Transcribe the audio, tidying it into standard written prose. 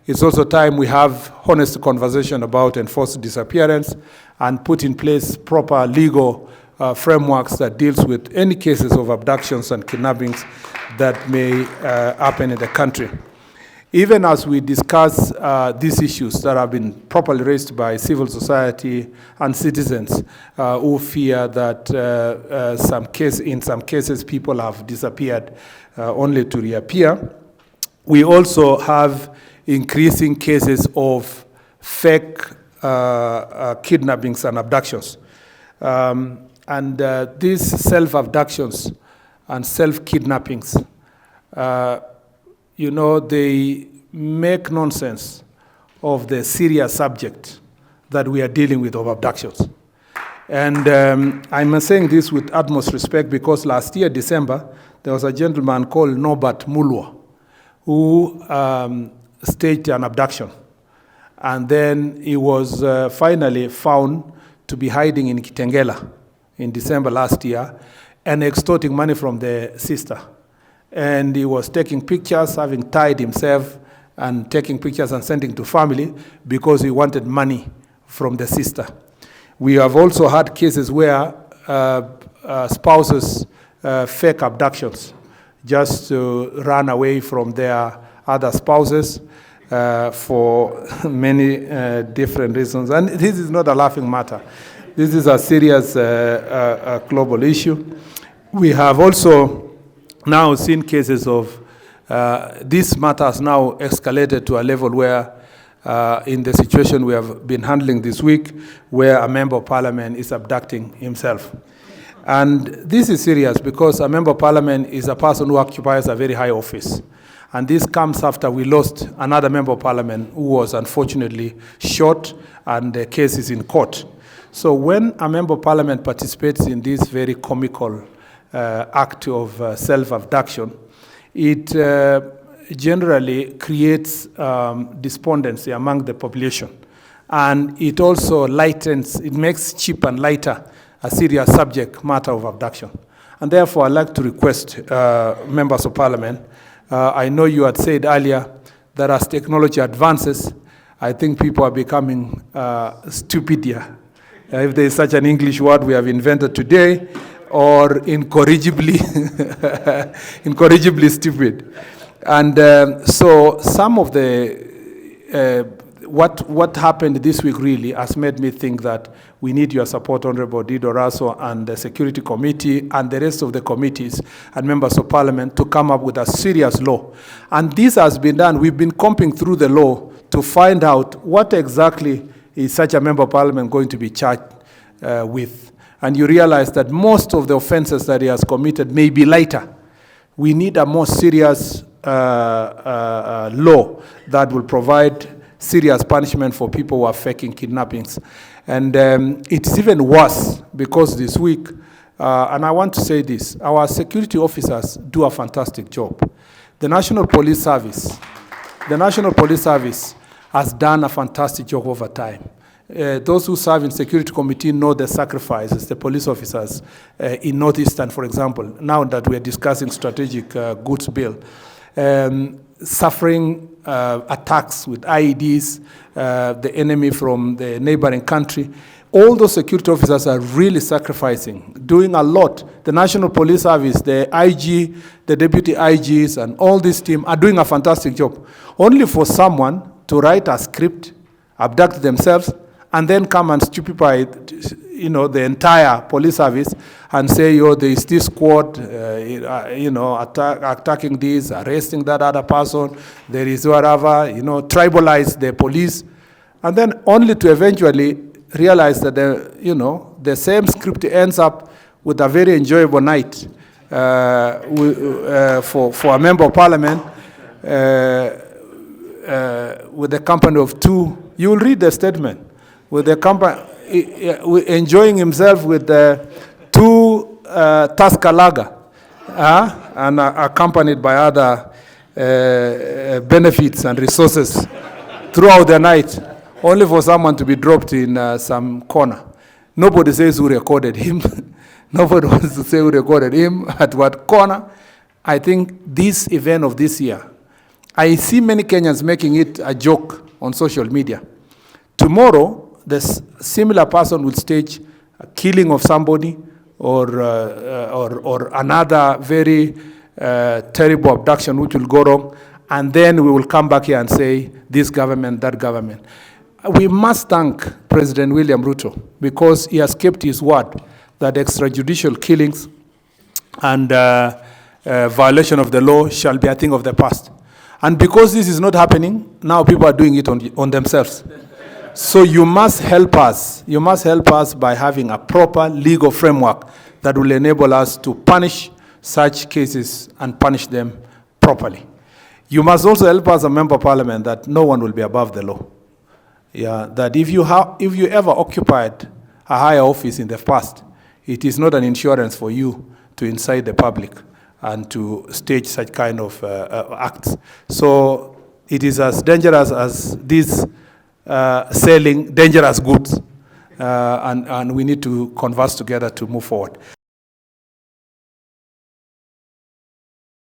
It's also time we have honest conversation about enforced disappearance and put in place proper legal frameworks that deals with any cases of abductions and kidnappings that may happen in the country. Even as we discuss these issues that have been properly raised by civil society and citizens who fear that in some cases people have disappeared only to reappear, we also have increasing cases of fake kidnappings and abductions. These self-abductions and self-kidnappings, they make nonsense of the serious subject that we are dealing with of abductions. And I'm saying this with utmost respect because last year, December, there was a gentleman called Norbert Mulwa who staged an abduction. And then he was finally found to be hiding in Kitengela in December last year and extorting money from the sister. And he was taking pictures, having tied himself and taking pictures and sending to family because he wanted money from the sister. We have also had cases where spouses fake abductions just to run away from their other spouses for many different reasons. And this is not a laughing matter. This is a serious global issue. We have also now seen cases of this matter has now escalated to a level where in the situation we have been handling this week, where a member of parliament is abducting himself. And this is serious because a member of parliament is a person who occupies a very high office. And this comes after we lost another member of parliament who was unfortunately shot, and the case is in court. So when a member of parliament participates in this very comical act of self-abduction, it generally creates despondency among the population. And it also it makes cheap and lighter a serious subject matter of abduction. And therefore, I'd like to request members of parliament, I know you had said earlier that as technology advances, I think people are becoming stupider. If there is such an English word we have invented today, or incorrigibly, incorrigibly stupid. And so some of the, what happened this week really has made me think that we need your support, Honorable Dido Raso and the Security Committee and the rest of the committees and members of parliament to come up with a serious law. And this has been done. We've been combing through the law to find out what exactly is such a member of parliament going to be charged with. And you realize that most of the offenses that he has committed may be lighter. We need a more serious law that will provide serious punishment for people who are faking kidnappings. And it's even worse because this week, and I want to say this, our security officers do a fantastic job. The National Police Service has done a fantastic job over time. Those who serve in Security Committee know the sacrifices the police officers in Northeastern, for example, now that we are discussing strategic goods bill, suffering attacks with IEDs, the enemy from the neighboring country. All those security officers are really sacrificing, doing a lot. The National Police Service, the IG, the deputy IGs, and all this team are doing a fantastic job. Only for someone to write a script, abduct themselves, and then come and stupefy, the entire police service and say, there is this squad, attacking this, arresting that other person, there is whatever, tribalize the police, and then only to eventually realize that the same script ends up with a very enjoyable night for a member of parliament with the company of two. You will read the statement. With the company, enjoying himself with the two Tusker Lager, and accompanied by other benefits and resources throughout the night, only for someone to be dropped in some corner. Nobody says who recorded him. Nobody wants to say who recorded him, at what corner. I think this event of this year I see many Kenyans making it a joke on social media. Tomorrow, this similar person will stage a killing of somebody or another very terrible abduction which will go wrong, and then we will come back here and say, this government, that government. We must thank President William Ruto because he has kept his word that extrajudicial killings and violation of the law shall be a thing of the past. And because this is not happening, now people are doing it on themselves. So you must help us. You must help us by having a proper legal framework that will enable us to punish such cases and punish them properly. You must also help us, a member of parliament, that no one will be above the law. Yeah, that if you ever occupied a higher office in the past, it is not an insurance for you to incite the public and to stage such kind of acts. So it is as dangerous as this selling dangerous goods, and we need to converse together to move forward.